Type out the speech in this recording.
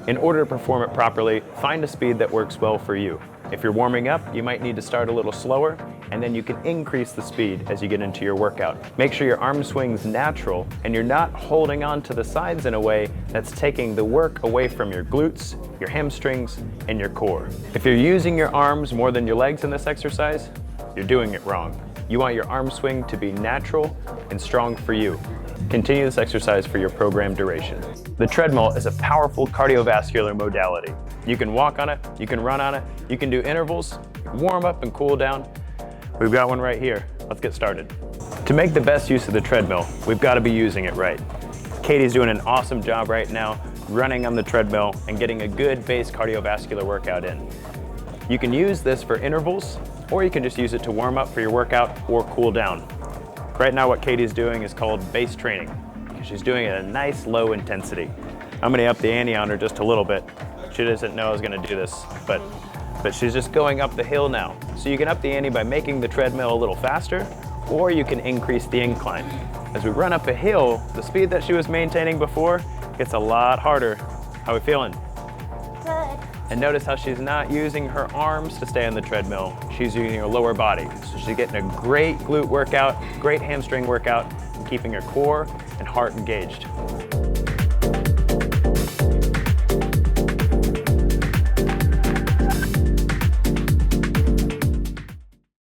In order to perform it properly, find a speed that works well for you. If you're warming up, you might need to start a little slower, and then you can increase the speed as you get into your workout. Make sure your arm swing's natural and you're not holding on to the sides in a way that's taking the work away from your glutes, your hamstrings, and your core. If you're using your arms more than your legs in this exercise, you're doing it wrong. You want your arm swing to be natural and strong for you. Continue this exercise for your program duration. The treadmill is a powerful cardiovascular modality. You can walk on it, you can run on it, you can do intervals, warm up and cool down. We've got one right here. Let's get started. To make the best use of the treadmill, we've got to be using it right. Katie's doing an awesome job right now running on the treadmill and getting a good base cardiovascular workout in. You can use this for intervals, or you can just use it to warm up for your workout or cool down. Right now what Katie's doing is called base training, because she's doing it at a nice low intensity. I'm gonna up the ante on her just a little bit. She doesn't know I was gonna do this, but she's just going up the hill now. So you can up the ante by making the treadmill a little faster, or you can increase the incline. As we run up a hill, the speed that she was maintaining before gets a lot harder. How are we feeling? Good. And notice how she's not using her arms to stay on the treadmill. She's using her lower body. So she's getting a great glute workout, great hamstring workout, and keeping her core and heart engaged.